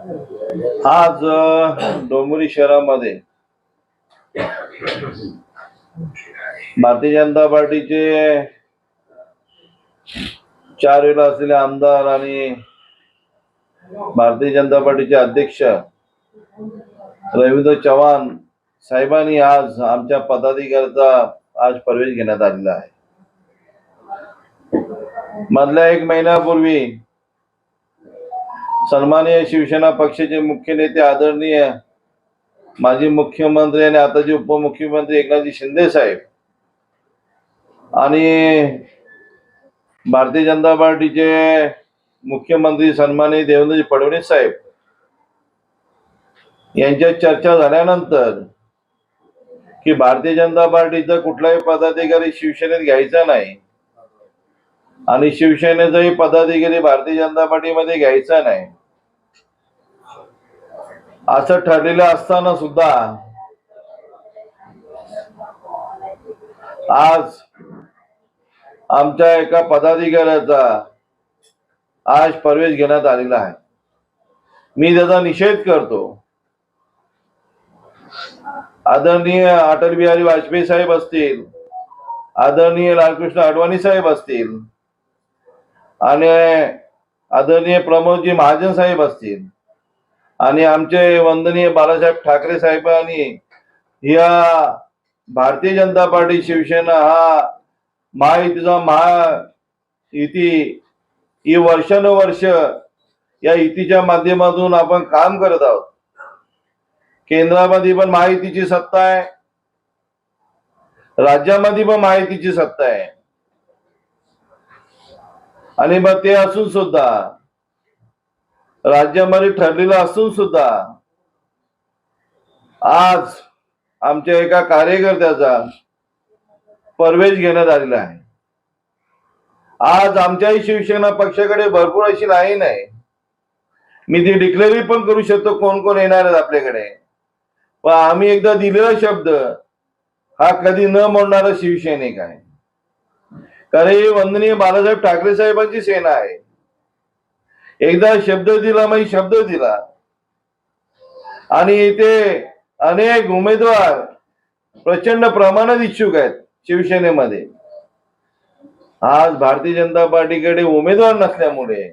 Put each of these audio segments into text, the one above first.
आज डोंबिवली शहरामध्ये भारतीय जनता पार्टीचे 4 वेळा असलेले आमदार आणि भारतीय जनता पार्टीचे अध्यक्ष रवींद्र चव्हाण साहेबांनी आज आमच्या पदाधिकाऱ्याचा आज प्रवेश घेण्यात आलेला आहे. मधल्या 1 महिन्यापूर्वी सन्माननीय शिवसेना पक्षाचे मुख्य नेते आदरणीय माजी मुख्यमंत्री आणि आताचे उपमुख्यमंत्री एकनाथजी शिंदे साहेब आणि भारतीय जनता पार्टीचे मुख्यमंत्री सन्माननीय देवेंद्रजी फडणवीस साहेब यांच्यात चर्चा झाल्यानंतर की भारतीय जनता पार्टीचा कुठलाही पदाधिकारी शिवसेनेत घ्यायचा नाही आणि शिवसेनेचाही पदाधिकारी भारतीय जनता पार्टीमध्ये घ्यायचा नाही असं ठरलेलं असताना सुद्धा आज आमच्या एका पदाधिकाऱ्याचा आज प्रवेश घेण्यात आलेला आहे. मी त्याचा निषेध करतो. आदरणीय अटल बिहारी वाजपेयी साहेब असतील, आदरणीय लालकृष्ण अडवाणी साहेब असतील आणि आदरणीय प्रमोदजी महाजन साहेब असतील आणि आमचे वंदनीय बाळासाहेब ठाकरे साहेबांनी या भारतीय जनता पार्टी शिवसेना हा महायुतीचा महायुती ही वर्षानुवर्ष या युतीच्या माध्यमातून आपण काम करत आहोत. केंद्रामध्ये पण महायुतीची सत्ता आहे, राज्यामध्ये पण महायुतीची सत्ता आहे आणि मग ते असून सुद्धा राज्यामध्ये ठरलेलं असून सुद्धा आज आमच्या एका कार्यकर्त्याचा प्रवेश घेण्यात आलेला आहे. आज आमच्याही शिवसेना पक्षाकडे भरपूर अशी लाईन आहे. मी ती डिक्लेअर पण करू शकतो कोण कोण येणार आहेत आपल्याकडे, पण आम्ही एकदा दिलेला शब्द हा कधी न मोडणारा शिवसैनिक आहे. कारण ही वंदनीय बाळासाहेब ठाकरे साहेबांची सेना आहे. एकदा शब्द दिला म्हणजे शब्द दिला आणि इथे अनेक उमेदवार प्रचंड प्रमाणात इच्छुक आहेत शिवसेनेमध्ये. आज भारतीय जनता पार्टीकडे उमेदवार नसल्यामुळे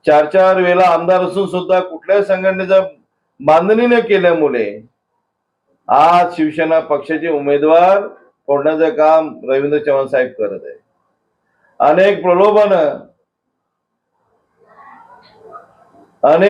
4 वेळा आमदार असून सुद्धा कुठल्याही संघटनेचा बांधणी न केल्यामुळे आज शिवसेना पक्षाचे उमेदवार फोडण्याचं काम रवींद्र चव्हाण साहेब करत आहे. अनेक प्रलोभन, अनेक